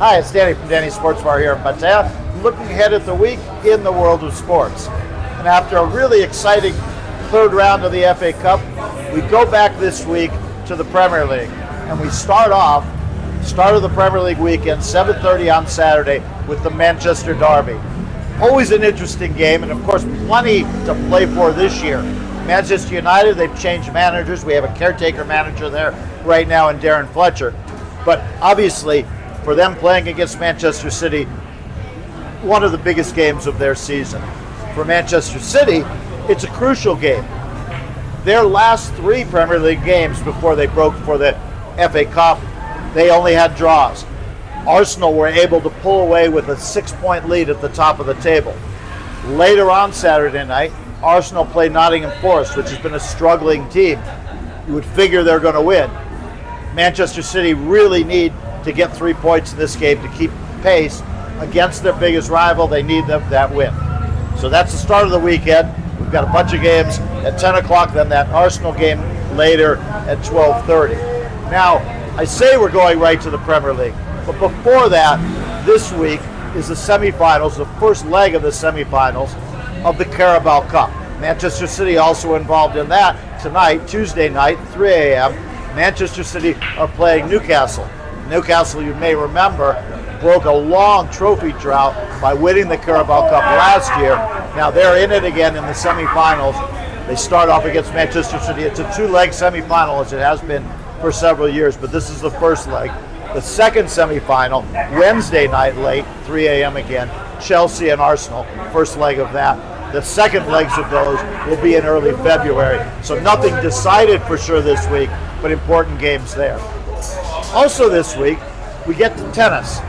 Hi, it's Danny from Danny's Sports Bar here in Pattaya, looking ahead at the week in the world of sports. And after a really exciting third round of the FA Cup, we go back this week to the Premier League. And we start of the Premier League weekend, 7:30 on Saturday, with the Manchester Derby. Always an interesting game, and of course, plenty to play for this year. Manchester United, they've changed managers. We have a caretaker manager there right now in Darren Fletcher. But obviously, for them playing against Manchester City, one of the biggest games of their season. For Manchester City, it's a crucial game. Their last three Premier League games before they broke for the FA Cup, they only had draws. Arsenal were able to pull away with a 6-point lead at the top of the table. Later on Saturday night, Arsenal played Nottingham Forest, which has been a struggling team. You would figure they're going to win. Manchester City really need to get 3 points in this game to keep pace against their biggest rival. They need that win. So that's the start of the weekend. We've got a bunch of games at 10 o'clock, then that Arsenal game later at 12:30. Now, I say we're going right to the Premier League, but before that, this week is the semifinals, the first leg of the semifinals of the Carabao Cup. Manchester City also involved in that tonight, Tuesday night, 3 a.m. Manchester City are playing Newcastle. Newcastle, you may remember, broke a long trophy drought by winning the Carabao Cup last year. Now they're in it again in the semifinals. They start off against Manchester City. It's a two-leg semifinal, as it has been for several years, but this is the first leg. The second semifinal, Wednesday night late, 3 a.m. again, Chelsea and Arsenal, first leg of that. The second legs of those will be in early February. So nothing decided for sure this week, but important games there. Also this week, we get to tennis.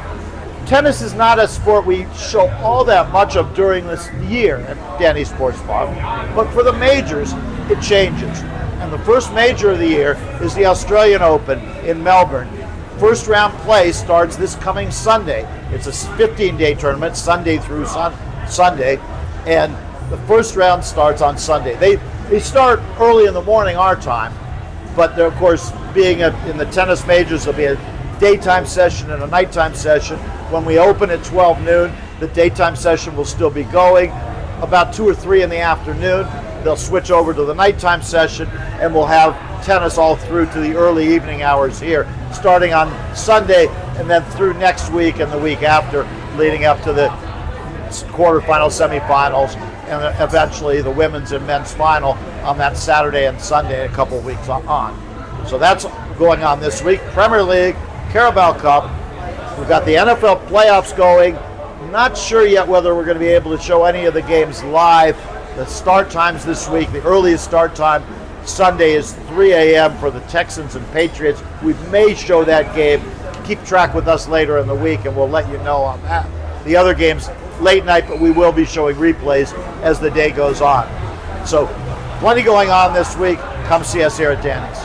Tennis is not a sport we show all that much of during this year at Danny's Sports Bar, but for the majors, it changes. And the first major of the year is the Australian Open in Melbourne. First round play starts this coming Sunday. It's a 15-day tournament, Sunday through Sunday, and the first round starts on Sunday. They start early in the morning our time, but of course, being in the tennis majors, there'll be a daytime session and a nighttime session. When we open at 12 noon, the daytime session will still be going. About 2 or 3 in the afternoon, they'll switch over to the nighttime session, and we'll have tennis all through to the early evening hours here, starting on Sunday and then through next week and the week after, leading up to the quarterfinals, semifinals, and eventually the women's and men's final on that Saturday and Sunday, a couple of weeks on. So that's going on this week. Premier League, Carabao Cup. We've got the NFL playoffs going. Not sure yet whether we're going to be able to show any of the games live. The start times this week, the earliest start time Sunday is 3 a.m. for the Texans and Patriots. We may show that game. Keep track with us later in the week, and we'll let you know on that. The other games, late night, but we will be showing replays as the day goes on. So, plenty going on this week. Come see us here at Danny's.